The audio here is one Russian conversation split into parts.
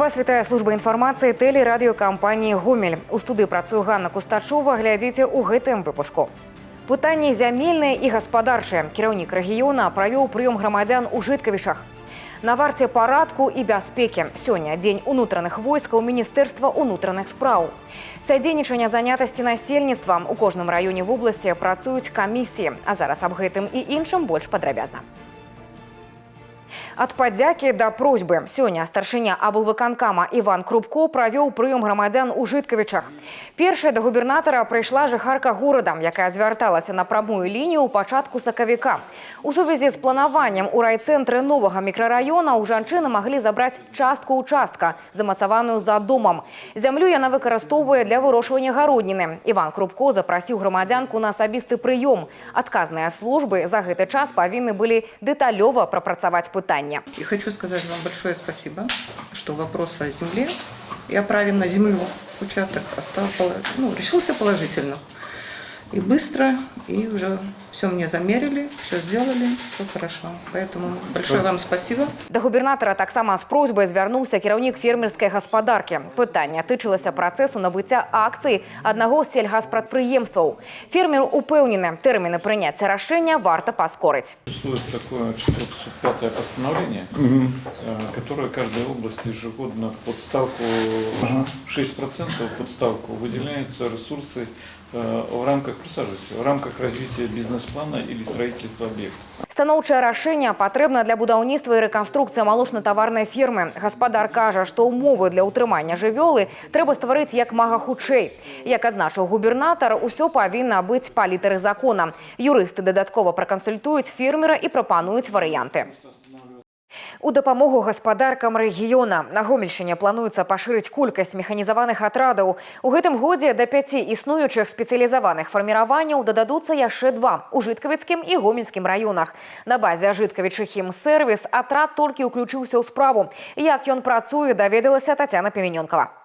Вас вітае служба інфармацыі тэлерадыёкампаніі «Гомель». У студыі працуе Ганна Кустачова. Глядзіце ў гэтым выпуску. Пытанні зямельныя і гаспадарчыя. Кіраўнік рэгіёна правёў прыём грамадзян у Жыткавічах. На варце парадку і бяспекі. Сёння дзень унутраных войскаў Міністэрства ўнутраных спраў. Садзейнічанне занятасці насельніцтва. У кожным раёне вобласці працуюць камісіі. А зараз аб гэтым і іншым больш падрабязна. Ад падзякі да просьбы. Сёння старшыня аблвыканкама Іван Крупко правёў прыём грамадзян у Жыткавічах. Першая да губернатара прыйшла жыхарка горада, якая звярталася на прамую лінію ў пачатку сакавіка. У сувязі з планаваннем у райцэнтры новага мікрараёна ў жанчыны маглі забраць частку ўчастка, замацаваную за домам. Зямлю яна выкарыстоўвае для вырошчвання гародніны. Іван Крупко запрасіў грамадзянку на асабісты прыём. Адказныя службы за гэты час павінны былі дэталёва прапрацаваць пытанне. И хочу сказать вам большое спасибо, что вопрос о земле и о праве на землю участок решился положительно. И быстро, и уже все мне замерили, все сделали, все хорошо. Поэтому большое вам спасибо. Да губернатара таксама з просьбай звярнуўся кіраўнік фермерскай гаспадаркі. Пытанне тычылася працэсу набыцця акцый аднаго з сельгаспрадпрыемстваў. Фермер упэўнены, тэрміны прыняцця рашэння варта паскорыць. Существует такое 405-е постановление, которое каждой области ежегодно под ставку 6% под ставку выделяются ресурсы в рамках развития бизнес-плана или строительства объекта. Станоўчае рашэнне патрэбна для будаўніцтва і рэканструкцыі малочна-таварнай фермы. Гаспадар кажа, што ўмовы для ўтрымання жывёлы трэба стварыць як мага хутчэй. Як адзначыў губернатар, усё павінна быць па літары закона. Юрысты дадаткова пракансультуюць фермера і прапануюць варыянты. У дапамогу гаспадаркам рэгіёна на Гомельшчыне плануецца пашырыць колькасць механізаваных атрадаў. У гэтым годзе да 5 існуючых спецыялізаваных фарміраванняў дададуцца яшчэ 2 у Жыткавіцкім і Гомельскім раёнах. На базе Жыткавічы хімсервіс атрад толькі ўключыўся ў справу. Як ён працуе, даведалася Тацяна Пеменёнкава.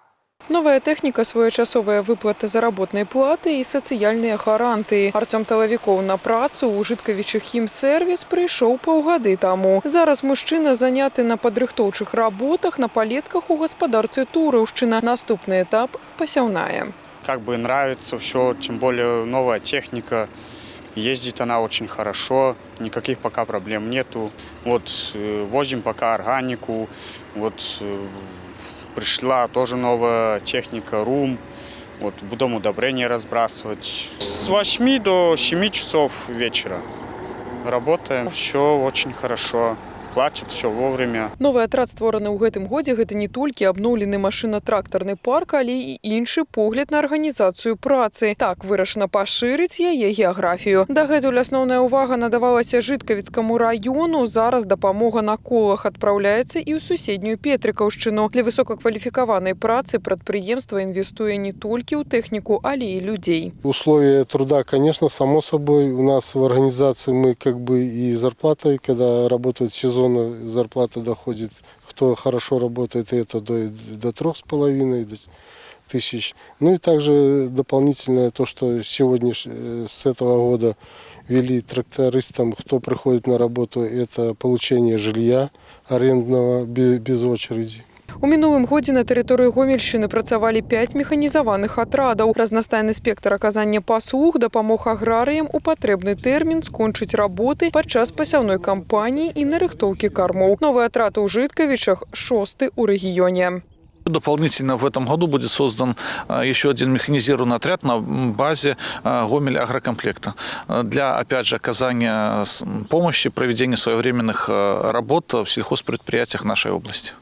Новая тэхніка, своечасовая выплата заработнай платы і сацыяльныя гарантыі. Артём Талавікоў на працу ў Жыткавічы хімсервіс прыйшоў паўгады таму. Зараз мужчына заняты на падрыхтоўчых работах на палетках у гаспадарцы Турыўшчына. Наступны этап – пасяўная. Как бы нравится все, тем более новая техника. Ездит она очень хорошо, никаких пока проблем нету. Вот возим пока органику, пришла тоже новая техника, рум. Будем удобрения разбрасывать. С 8 до 7 часов вечера работаем. Все очень хорошо. Платят все вовремя. Новый атрад створаны ў гэтым годзе. Гэта не толькі абноўлены машына-трактарны парк, але і іншы погляд на арганізацыю працы. Так вырашана пашырыць яе геаграфію. Дагэтуль асноўная ўвага надавалася Жыткавіцкаму раёну. Зараз дапамога на колах адпраўляецца і ў суседнюю Петрыкаўшчыну. Для высокакваліфікаванай працы прадпрыемства інвестуе не толькі ў тэхніку, але і людзей. Условия труда, конечно, само собой. У нас в организации мы и зарплатой, когда работает сезон, зарплата доходит, кто хорошо работает, это до 3,5 тысяч. Ну и также дополнительное то, что сегодня с этого года ввели трактористам, кто приходит на работу, это получение жилья арендного без очереди. У мінулым годзе на тэрыторыі Гомельшчыны працавалі 5 механізаваных атрадаў. Разнастайны спектр аказання паслуг дапамог аграрыям у патрэбны тэрмін скончыць работы падчас пасяўной кампаніі і нарыхтоўкі кармоў. Новый атрад у Жыткавічах 6-й у рэгіёне. Дополнительно в этом году будет создан еще один механизированный отряд на базе Гомель агрокомплекта для, опять же, оказания помощи, проведения своевременных работ в сельхозпредприятиях нашей области.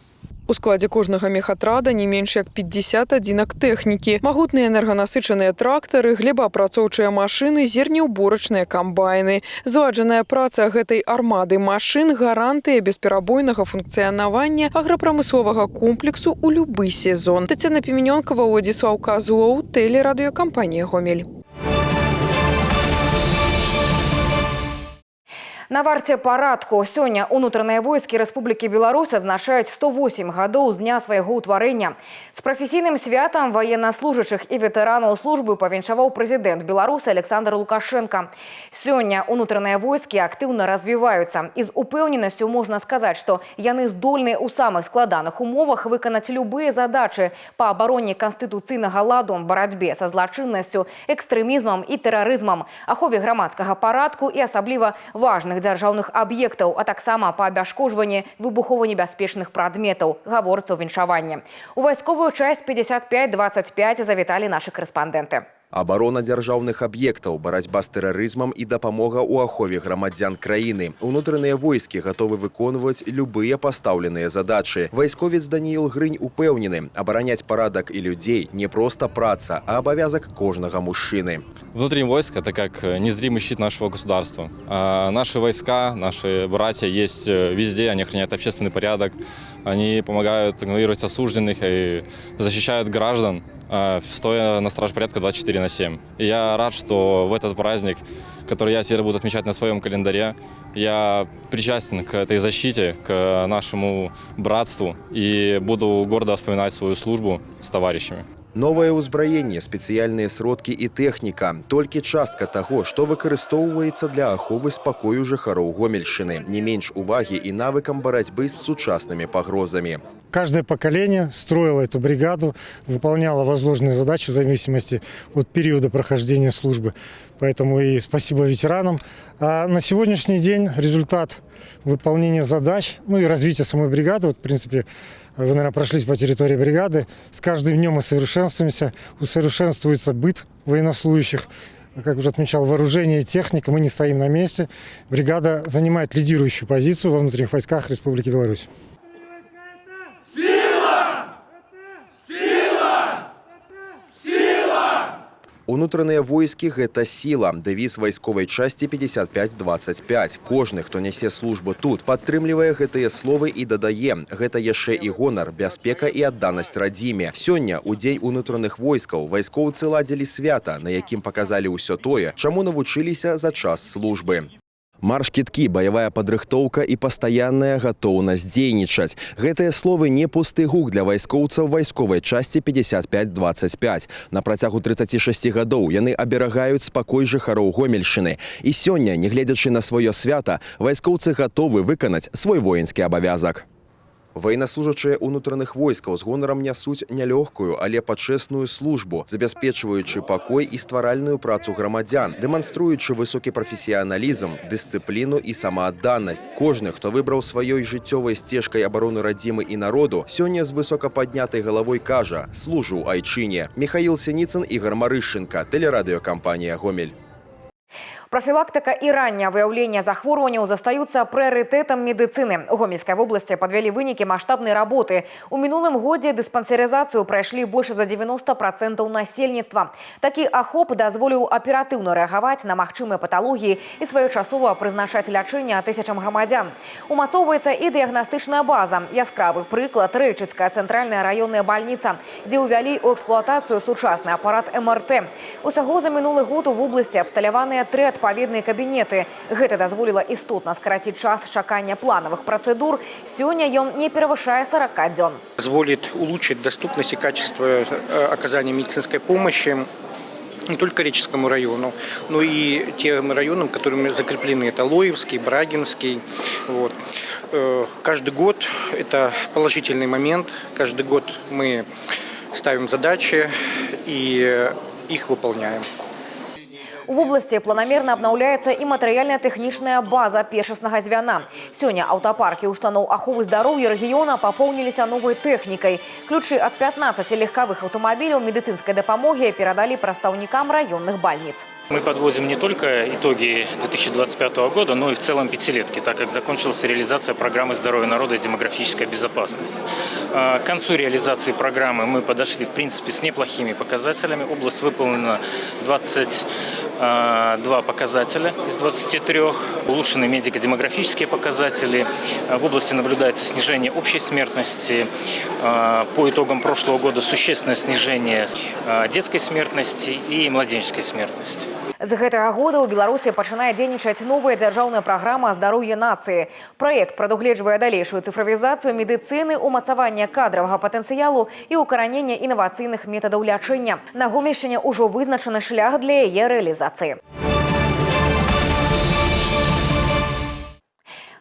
У складзе кожнага мехатрада не менш як 50 адзінак тэхнікі. Магутныя энерганасычаныя трактары, глебаапрацоўчыя машыны, зернеўборачныя камбайны. Зладжаная праца гэтай армады машын – гарантыя бесперабойнага функцыянавання аграпрамысловага комплексу ў любы сезон. Тацяна Пеменёнкава, Владзіслаў Казлоў, тэлерадыёкампанія «Гомель». На варте парадку. Сёння ўнутраныя войскі Рэспублікі Беларусь адзначаюць 108 гадоў з дня свайго ўтварэння. З прафесійным святам военнослужащих і ветэранаў службы павіншаваў прэзідэнт Беларуси Александр Лукашенко. Сёння ўнутраныя войскі актыўна развіваюцца. І з упэўненасцю можна сказаць, што яны здольны ў самых складаных умовах выканаць любыя задачы па абароне канстытуцыйнага ладу, барацьбе са злачыннасцю, экстрэмізмам і тэрарызмам, ахове грамадскага парадку і асабліва важных дзяржаўных аб'ектаў, а таксама па абяшкоджванні выбухова-небяспечных прадметаў, гаворыцца ў віншаванні. У вайсковую часть 55-25 завіталі нашы корэспандэнты. Абарона дзяржаўных аб'ектаў, барацьба з тэрарызмам і дапамога ў ахове грамадзян краіны. Унутраныя войскі гатовы выконваць любыя пастаўленыя задачы. Вайсковец Даніил Грынь упэўнены, абараняць парадак і людзей не проста праца, а абавязак кожнага мужчыны. Внутренние войска – это как незримый щит нашего государства. Наши войска, наши братья есть везде, они охраняют общественный порядок, они помогают игнорировать осужденных и защищают граждан, стоя на страже порядка 24/7. И я рад, что в этот праздник, который я теперь буду отмечать на своем календаре, я причастен к этой защите, к нашему братству и буду гордо вспоминать свою службу с товарищами. Новае ўзбраенне, спецыяльныя сродкі і тэхніка – толькі частка таго, што выкарыстоўваецца для аховы спакою жыхароў Гомельшчыны, не менш увагі і навыкам барацьбы з сучаснымі пагрозамі. Каждое поколение строило эту бригаду, выполняло возложенные задачи в зависимости от периода прохождения службы. Поэтому и спасибо ветеранам. А на сегодняшний день результат выполнения задач, ну и развития самой бригады, вот в принципе, вы, наверное, прошлись по территории бригады. С каждым днем мы совершенствуемся, усовершенствуется быт военнослужащих. Как уже отмечал, вооружение и техника, мы не стоим на месте. Бригада занимает лидирующую позицию во внутренних войсках Республики Беларусь. Унутраныя войскі – гэта сіла. Дэвіз вайсковай часці 55-25. Кожны, хто нясе службу тут, падтрымлівае гэтыя словы і дадае. Гэта яшчэ і гонар, бяспека і адданасць радзіме. Сёння, у дзень унутраных войскаў, вайскоўцы ладзілі свята, на якім паказалі ўсё тое, чаму навучыліся за час службы. Марш-кідкі, баявая падрыхтоўка і пастаянная гатоўнасць дзейнічаць. Гэтыя словы не пусты гук для вайскоўцаў вайсковай часці 55-25. На працягу 36 гадоў яны аберагаюць спакой жыхароў Гомельшчыны. І сёння, не гледзячы на сваё свята, вайскоўцы гатовы выканаць свой воінскі абавязак. Военнослужачыя ўнутраных войскаў з гонарам нясуць нялёгкую, але пачэсную службу, забяспечваючы пакой і стваральную працу грамадзян, дэманструючы высокі прафесіяналізм, дысцыпліну і самаадданасць. Кожны, хто выбраў сваёй жыццёвай сцежкай абароны радзімы і народу, сёння з высока паднятай галавой кажа «Служу айчыне». Михаил Синицын, Игорь Марышченко, телерадиокомпания «Гомель». Профилактика и раннее выявление захворванняў застаюцца прыярытэтам медыцыны. У Гомельскай вобласці падвялі вынікі маштабнай работы. У мінулым годзе дыспансерызацыю прайшлі больш за 90% насельніцтва. Такі ахоп дазволіў аператыўна рэагаваць на магчымыя паталогіі і своечасова прызначаць лячэнне тысячам грамадзян. Умацоўваецца і дыягнастычная база. Яскравы прыклад – Рэчыцкая цэнтральная раённая бальніца, дзе ўвялі ў эксплуатацыю сучасны апарат МРТ. Усяго за мінулы год у вобласці абсталяваныя 3 адпаведныя кабінеты. Гэта дазволіла істотна скараціць час чакання планавых процедур. Сёння ён не перавышае 40 дзён. Позволит улучшить доступность и качество оказания медицинской помощи не только Реческому району, но и тем районам, которыми закреплены. Это Лоевский, Брагинский. Вот. Каждый год это положительный момент. Каждый год мы ставим задачи и их выполняем. У вобласці планамерна абнаўляецца і матэрыяльна-тэхнічная база першаснага звяна. Сёння аўтапаркі устаноў аховы здароўя рэгіёна папоўніліся новай тэхнікай. Ключы ад 15 легковых аўтамабіляў медыцынскай дапамогі перадалі прадстаўнікам раённых бальніц. Мы подводим не только итоги 2025 года, но и в целом пятилетки, так как закончилась реализация программы «Здоровье народа и демографическая безопасность». К концу реализации программы мы подошли, в принципе, с неплохими показателями. Область выполнена 25 2 показателя из 23, улучшены медико-демографические показатели. В области наблюдается снижение общей смертности. По итогам прошлого года существенное снижение детской смертности и младенческой смертности. З гэтага года ў Беларусі пачынае дзейнічаць новая дзяржаўная праграма «Здароўе нацыі». Праект прадугледжвае далейшую цыфравізацыю медыцыны, умацаванне кадравага патэнцыялу і ўкараненне інавацыйных метадаў лячэння. На Гомельшчыне ўжо вызначаны шлях для яе рэалізацыі.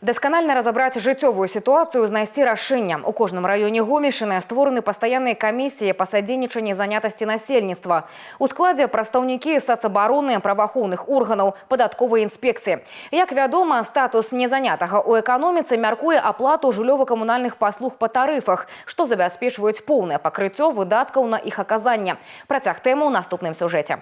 Дасканальна разабраць жыццёвую сітуацыю, знайсці рашэнне. У кожным раёне Гомельшчыны створаны пастаянныя камісіі па садзейнічанні занятасці насельніцтва. У складзе прадстаўнікі сацабароны, праваахоўных органаў, падатковай інспекцыі. Як вядома, статус незанятага ў эканоміцы мяркуе аплату жыллёва-камунальных паслуг па тарыфах, што забяспечваюць поўнае пакрыццё выдаткаў на іх аказанне. Працяг тэмы ў наступным сюжэце.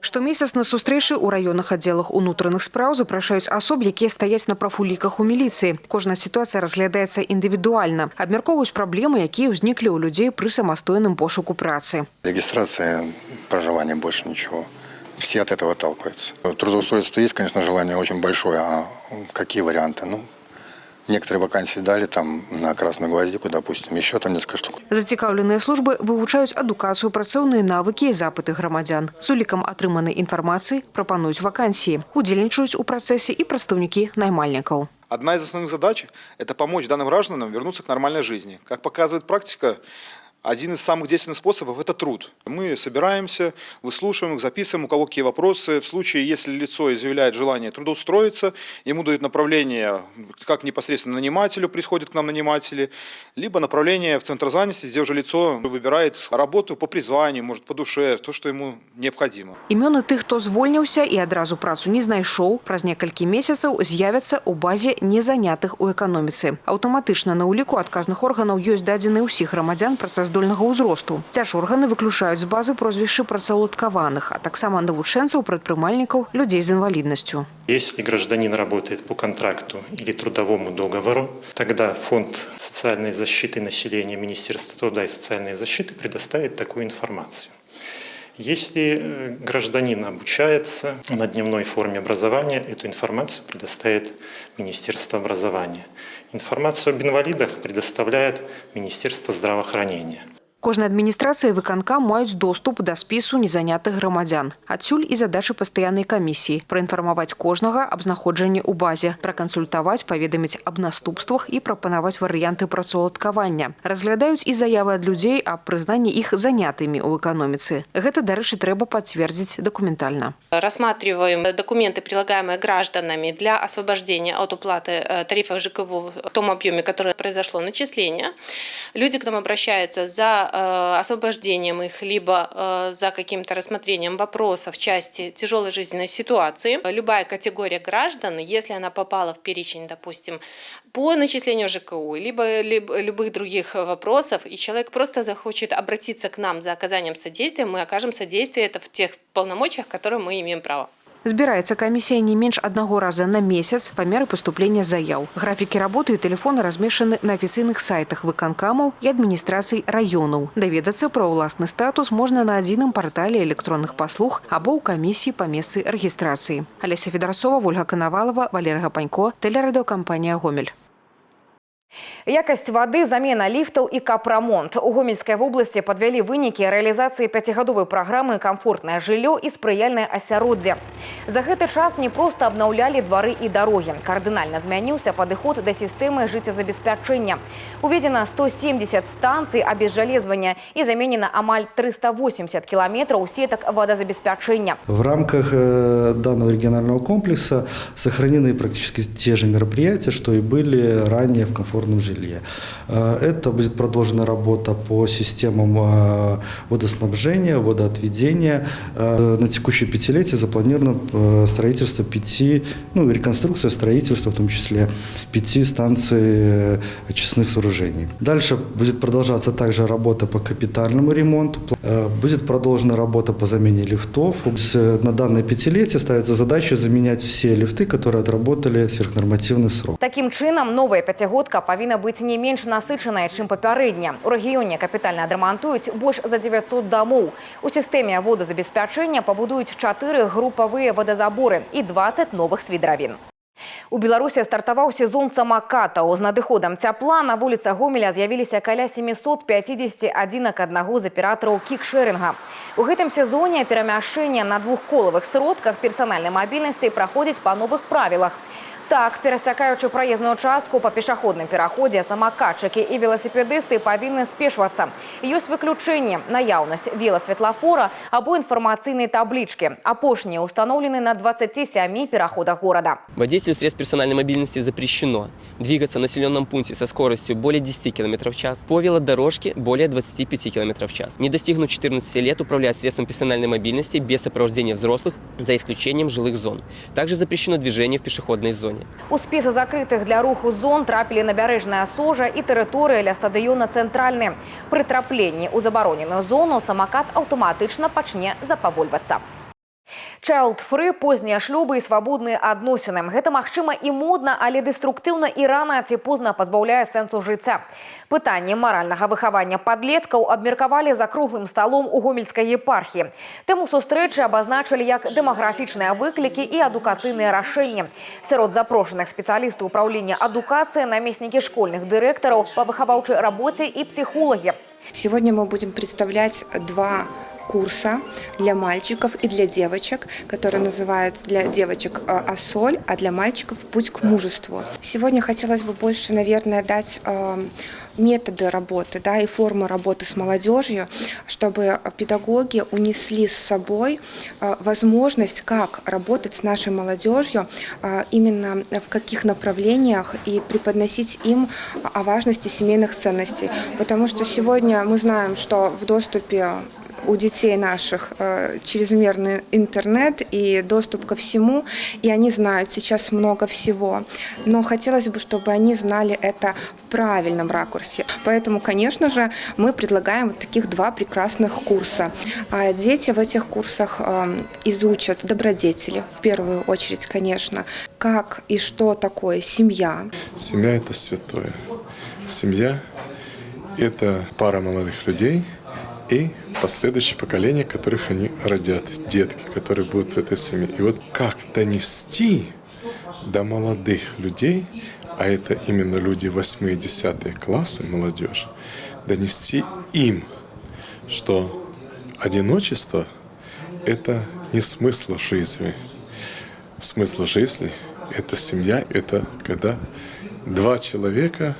Штомесяц на сустрэчы ў раённых аддзелах унутраных спраў запрашаюць асоб, якія стаяць на прафуліках у міліцыі. Кожная сітуацыя разглядаецца індывідуальна. Абмяркоўваюць праблемы, якія ўзніклі ў людзей пры самастойным пошуку працы. Регистрация проживания, больше ничего. Все от этого отталкиваются. Трудоустройство есть, конечно, желание очень большое. А какие варианты? Некоторые вакансии дали там на Красную Гвоздику, допустим, еще там несколько штук. Зацікаўленыя службы вывучаюць адукацыю, працоўныя навыкі і запыты грамадзян. З улікам атрыманай інфармацыі прапануюць вакансіі. Удзельнічаюць у працэсе і прадстаўнікі наймальнікаў. Одна из основных задач – это помочь данным гражданам вернуться к нормальной жизни. Как показывает практика, один из самых действенных способов – это труд. Мы собираемся, выслушиваем их, записываем, у кого какие вопросы. В случае, если лицо изъявляет желание трудоустроиться, ему дают направление, как непосредственно нанимателю, приходят к нам наниматели, либо направление в центр занятости, где уже лицо выбирает работу по призванию, может, по душе, то, что ему необходимо. Імёны тых, хто звольніўся і адразу працу не знайшоў, праз некалькі месяцаў з'явяцца ў базе незанятых у эканоміцы. Аўтаматычна на ўліку адказных органаў ёсць дадзеныя ўсіх грамадзян працаздольнага ўзросту. Цяжорганы выключаюць з базы прозвішчы працаўладкаваных, а таксама навучэнцаў, прадпрымальнікаў, людзей з інваліднасцю. Если гражданин работает по контракту или трудовому договору, тогда Фонд социальной защиты населения Министерства труда и социальной защиты предоставит такую информацию. Если гражданин обучается на дневной форме образования, эту информацию предоставит Министерство образования. Информацию об инвалидах предоставляет Министерство здравоохранения. Кожная адміністрацыя і выканкам маюць доступ да спісу незанятых грамадзян. Адсюль і задачы пастаяннай камісіі – праінфармаваць кожнага аб знаходжанні ў базе, пракансультаваць, паведаміць аб наступствах і прапанаваць варыянты працаўладкавання. Разглядаюць і заявы ад людзей аб прызнанні іх занятымі ў эканоміцы. Гэта, дарэчы, трэба пацвердзіць дакументальна. Рассматриваем документы, прилагаемые гражданами для освобождения от уплаты тарифов ЖКВ в том объеме, которое произошло начисление. Люди к нам обращаются за освобождением их, либо за каким-то рассмотрением вопросов в части тяжелой жизненной ситуации. Любая категория граждан, если она попала в перечень, допустим, по начислению ЖКУ, либо любых других вопросов, и человек просто захочет обратиться к нам за оказанием содействия, мы окажем содействие это в тех полномочиях, которые мы имеем право. Збіраецца камісія не менш аднаго раза на месяц па меры паступлення заяў. Графікі работы і тэлефоны размешчаны на афіцыйных сайтах выканкамаў і адміністрацый раёнаў. Даведацца пра ўласны статус можна на адзіным партале электронных паслуг або ў камісіі па месцы рэгістрацыі. Алеся Федарасова, Вольга Канавалова, Валерий Гапанько, тэлерадыёкампанія «Гомель». Якасць вады, замена ліфтаў і капрамонт. У Гомельскай вобласці падвялі вынікі рэалізацыі 5гадовай праграмы «Камфортнае жыллё і спрыяльнае асяроддзе». За гэты час не проста абнаўлялі двары і дарогі. Кардынальна змяніўся падыход да сістэмы жыццезабеспячэння. Уведзена 170 станцый абезжалезвання і заменена амаль 380 кіламетраў сетак водозабеспячэння. В рамках данного регионального комплекса сохранены практически те же мероприятия, что и были ранее в комфортном жилье. Это будет продолжена работа по системам водоснабжения, водоотведения. На текущее пятилетие запланировано строительство реконструкция строительства, в том числе 5 станций очистных сооружений. Дальше будет продолжаться также работа по капитальному ремонту. Будет продолжена работа по замене лифтов. На данное пятилетие ставится задача заменять все лифты, которые отработали сверхнормативный срок. Таким чином, новая пятигодка павінна быць не менш насычаная, чым папярэдня. У рэгіёне капітальна адрамантуюць больш за 900 дамоў. У сістэме водазабеспячэння пабудуюць 4 групавыя водазаборы і 20 новых свідравін. У Беларусі стартаваў сезон самакатаў. З надыходам цяпла на вуліцах Гомеля з'явіліся каля 750 адзінак аднаго з аператараў кікшэрінга. У гэтым сезоне перамяшчэнне на двухколавых сродках персанальнай мабільнасці праходзіць па новых правілах. Так, перасякаючы праезную частку па пешаходным пераходзе, самакатчыкі і веласіпедысты павінны спешвацца. Ёсць выключэнне – наяўнасць веласветлафора або інфармацыйнай таблічкі. Апошнія установлены на 27 пераходах города. Водителю средств персональной мобильности запрещено двигаться в населенном пункте со скоростью более 10 км в час, по велодорожке более 25 км в час. Не достигнув 14 лет, управлять средством персональной мобильности без сопровождения взрослых, за исключением жилых зон. Также запрещено движение в пешеходной зоне. У спіс закрытых для руху зон трапілі набярэжная сожа і тэрыторыя ля стадыёна «Цэнтральны». Пры трапленні ў забароненую зону самакат аўтаматычна пачне запавольвацца. Child-free, позднія шлюбы і свабодныя адносіны. Гэта магчыма і модна, але дэструктыўна і рана ці позна пазбаўляе сэнсу жыцця. Пытанне маральнага выхавання падлеткаў абмеркавалі за круглым сталом у Гомельскай епархіі. Тэму сустрэчы абазначылі як дэмаграфічныя выклікі і адукацыйныя рашэнні. Сярод запрошаных спецыялістаў управлення адукацыі, намеснікі школьных дырэктараў па выхаваўчай рабоце і псіхолагі. Сегодня мы будем представлять два курса для мальчиков и для девочек, который называется для девочек «Ассоль», а для мальчиков «Путь к мужеству». Сегодня хотелось бы больше, наверное, дать методы работы, и формы работы с молодежью, чтобы педагоги унесли с собой возможность, как работать с нашей молодежью, именно в каких направлениях, и преподносить им о важности семейных ценностей. Потому что сегодня мы знаем, что в доступе у детей наших чрезмерный интернет и доступ ко всему, и они знают сейчас много всего. Но хотелось бы, чтобы они знали это в правильном ракурсе. Поэтому, конечно же, мы предлагаем вот таких два прекрасных курса. Дети в этих курсах изучат добродетели, в первую очередь, конечно, как и что такое семья. Семья – это святое. Семья – это пара молодых людей и последующее поколение, которых они родят, детки, которые будут в этой семье. И вот как донести до молодых людей, а это именно люди 8-10 классы, молодежь, донести им, что одиночество – это не смысл жизни. Смысл жизни – это семья, это когда два человека,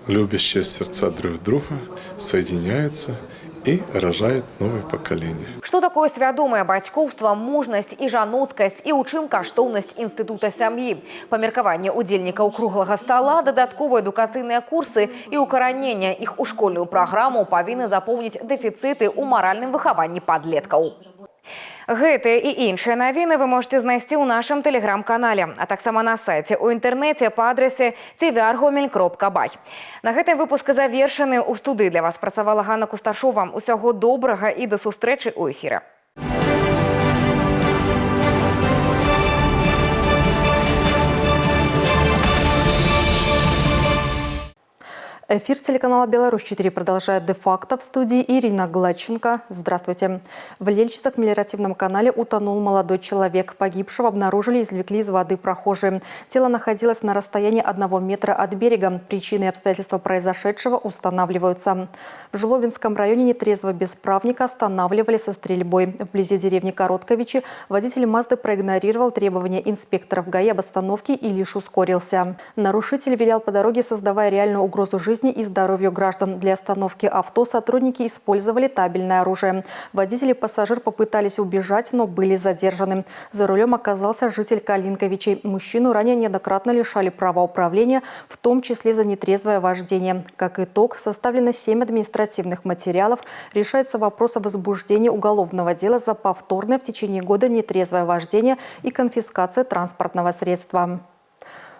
любящие сердца друг друга, соединяются и рожают новое поколение. Што такое свядомае бацькоўства, мужнасць і жаноцкасць і ў чым каштоўнасць інстытута сям'і? Па меркаванні удзельнікаў круглага стала, дадатковыя адукацыйныя курсы і укаранення іх у школьную праграму павінны запоўніць дэфіцыты ў маральным выхаванні падлеткаў. Гэтыя і іншыя навіны вы можете знайсці ў нашым тэлеграм-канале, а таксама на сайце ў інтэрнэце па адрасе tvr.gomel.by. На гэтым выпуск завершаны. У студыі для вас працавала Ганна Кусташова. Усяго добрага і да сустрэчы ў эфіры. Эфир телеканала «Беларусь-4» продолжает де-факто. В студии Ирина Гладченко. Здравствуйте. В Лельчицах мелиоративном канале утонул молодой человек. Погибшего обнаружили и извлекли из воды прохожие. Тело находилось на расстоянии 1 метра от берега. Причины и обстоятельства произошедшего устанавливаются. В Жлобинском районе нетрезвого бесправника останавливали со стрельбой. Вблизи деревни Коротковичи водитель Мазды проигнорировал требования инспекторов ГАИ об остановке и лишь ускорился. Нарушитель вилял по дороге, создавая реальную угрозу жизни и здоровью граждан. Для остановки авто сотрудники использовали табельное оружие. Водитель и пассажир попытались убежать, но были задержаны. За рулем оказался житель Калинковичей. Мужчину ранее неоднократно лишали права управления, в том числе за нетрезвое вождение. Как итог, составлено 7 административных материалов. Решается вопрос о возбуждении уголовного дела за повторное в течение года нетрезвое вождение и конфискация транспортного средства.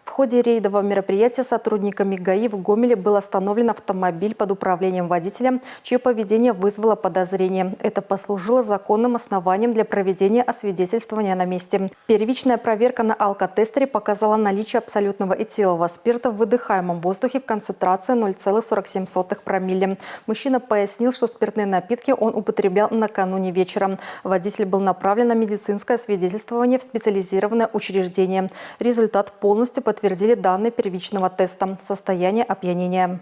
В ходе рейдового мероприятия сотрудниками ГАИ в Гомеле был остановлен автомобиль под управлением водителя, чье поведение вызвало подозрение. Это послужило законным основанием для проведения освидетельствования на месте. Первичная проверка на алкотестере показала наличие абсолютного этилового спирта в выдыхаемом воздухе в концентрации 0,47 промилле. Мужчина пояснил, что спиртные напитки он употреблял накануне вечером. Водитель был направлен на медицинское освидетельствование в специализированное учреждение. Результат полностью подтвердили данные первичного теста. Состояние опьянения.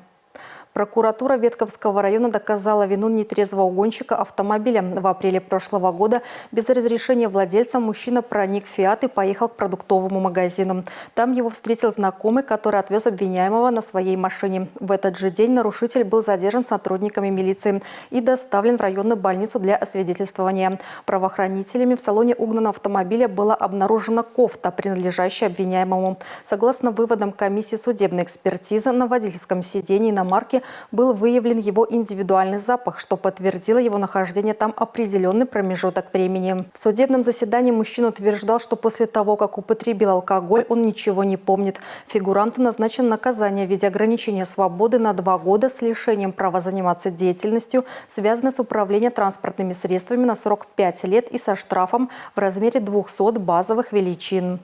Прокуратура Ветковского района доказала вину нетрезвого угонщика автомобиля. В апреле прошлого года без разрешения владельца мужчина проник в «Фиат» и поехал к продуктовому магазину. Там его встретил знакомый, который отвез обвиняемого на своей машине. В этот же день нарушитель был задержан сотрудниками милиции и доставлен в районную больницу для освидетельствования. Правоохранителями в салоне угнанного автомобиля была обнаружена кофта, принадлежащая обвиняемому. Согласно выводам комиссии судебной экспертизы, на водительском сидении иномарки был выявлен его индивидуальный запах, что подтвердило его нахождение там определенный промежуток времени. В судебном заседании мужчина утверждал, что после того, как употребил алкоголь, он ничего не помнит. Фигуранту назначено наказание в виде ограничения свободы на 2 года с лишением права заниматься деятельностью, связанной с управлением транспортными средствами на срок 5 лет и со штрафом в размере 200 базовых величин.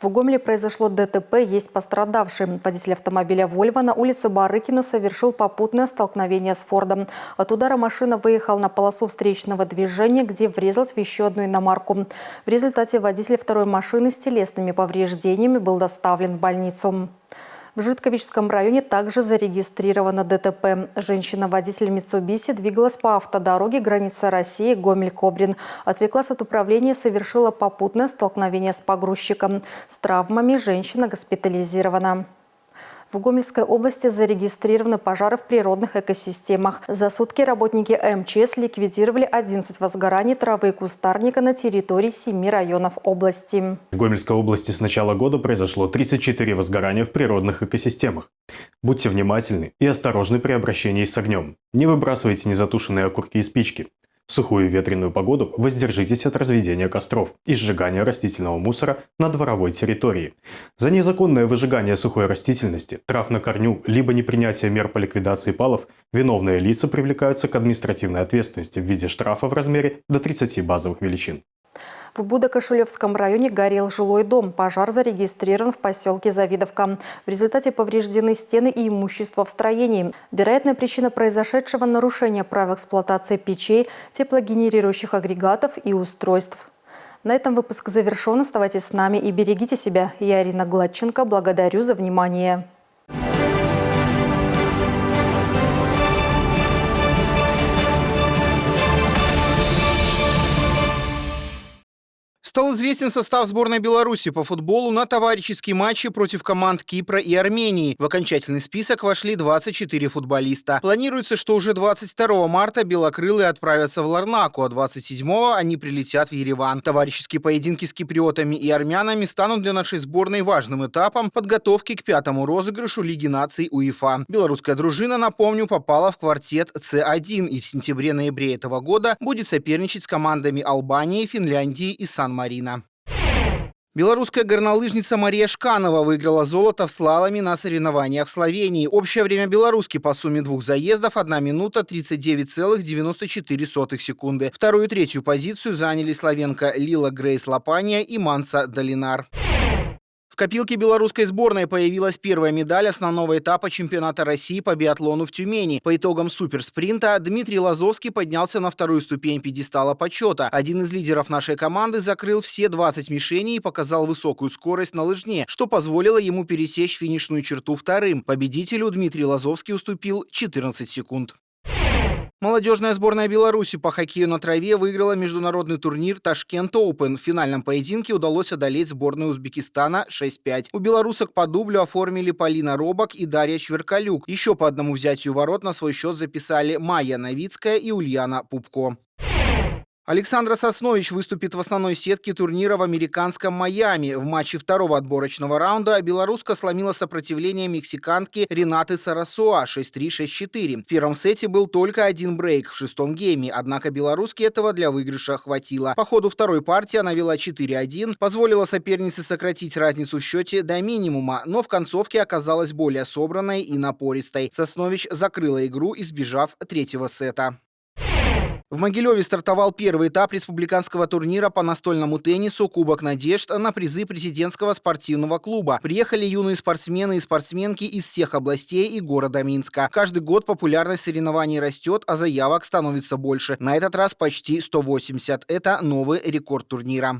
В Гомеле произошло ДТП, есть пострадавший. Водитель автомобиля «Вольво» на улице Барыкина совершил попутное столкновение с «Фордом». От удара машина выехала на полосу встречного движения, где врезалась в еще одну иномарку. В результате водитель второй машины с телесными повреждениями был доставлен в больницу. В Житковичском районе также зарегистрировано ДТП. Женщина-водитель Mitsubishi двигалась по автодороге граница России Гомель-Кобрин. Отвлеклась от управления и совершила попутное столкновение с погрузчиком. С травмами женщина госпитализирована. В Гомельской области зарегистрированы пожары в природных экосистемах. За сутки работники МЧС ликвидировали 11 возгораний травы и кустарника на территории 7 районов области. В Гомельской области с начала года произошло 34 возгорания в природных экосистемах. Будьте внимательны и осторожны при обращении с огнем. Не выбрасывайте незатушенные окурки и спички. В сухую и ветреную погоду воздержитесь от разведения костров и сжигания растительного мусора на дворовой территории. За незаконное выжигание сухой растительности, трав на корню, либо непринятие мер по ликвидации палов, виновные лица привлекаются к административной ответственности в виде штрафа в размере до 30 базовых величин. В Будо-Кошелевском районе горел жилой дом. Пожар зарегистрирован в поселке Завидовка. В результате повреждены стены и имущество в строении. Вероятная причина произошедшего – нарушение правил эксплуатации печей, теплогенерирующих агрегатов и устройств. На этом выпуск завершен. Оставайтесь с нами и берегите себя. Я Ирина Гладченко. Благодарю за внимание. Стал известен состав сборной Беларуси по футболу на товарищеские матчи против команд Кипра и Армении. В окончательный список вошли 24 футболиста. Планируется, что уже 22 марта белокрылые отправятся в Ларнаку, а 27-го они прилетят в Ереван. Товарищеские поединки с киприотами и армянами станут для нашей сборной важным этапом подготовки к 5-му розыгрышу Лиги наций УЕФА. Белорусская дружина, напомню, попала в квартет С1 и в сентябре-ноябре этого года будет соперничать с командами Албании, Финляндии и Сан-Марино. Белорусская горнолыжница Мария Шканова выиграла золото в слаломе на соревнованиях в Словении. Общее время белоруски по сумме 2 заездов 1 минута 39,94 секунды. Вторую и третью позицию заняли словенка Лила Грейс Лопания и Манса Долинар. В копилке белорусской сборной появилась первая медаль основного этапа чемпионата России по биатлону в Тюмени. По итогам суперспринта Дмитрий Лазовский поднялся на вторую ступень пьедестала почета. Один из лидеров нашей команды закрыл все 20 мишеней и показал высокую скорость на лыжне, что позволило ему пересечь финишную черту вторым. Победителю Дмитрий Лазовский уступил 14 секунд. Молодежная сборная Беларуси по хоккею на траве выиграла международный турнир Ташкент Оупен. В финальном поединке удалось одолеть сборную Узбекистана 6-5. У белорусок по дублю оформили Полина Робок и Дарья Чверкалюк. Еще по одному взятию ворот на свой счет записали Майя Новицкая и Ульяна Пупко. Александра Соснович выступит в основной сетке турнира в американском Майами. В матче второго отборочного раунда белоруска сломила сопротивление мексиканки Ренаты Сарасуа 6-3-6-4. В первом сете был только один брейк в шестом гейме, однако белоруске этого для выигрыша хватило. По ходу второй партии она вела 4-1, позволила сопернице сократить разницу в счете до минимума, но в концовке оказалась более собранной и напористой. Соснович закрыла игру, избежав третьего сета. В Могилеве стартовал первый этап республиканского турнира по настольному теннису «Кубок надежд» на призы президентского спортивного клуба. Приехали юные спортсмены и спортсменки из всех областей и города Минска. Каждый год популярность соревнований растет, а заявок становится больше. На этот раз почти 180. Это новый рекорд турнира.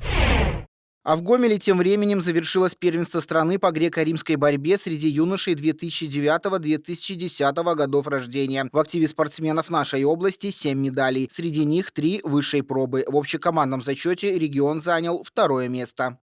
А в Гомеле тем временем завершилось первенство страны по греко-римской борьбе среди юношей 2009-2010 годов рождения. В активе спортсменов нашей области 7 медалей. Среди них 3 высшей пробы. В общекомандном зачете регион занял второе место.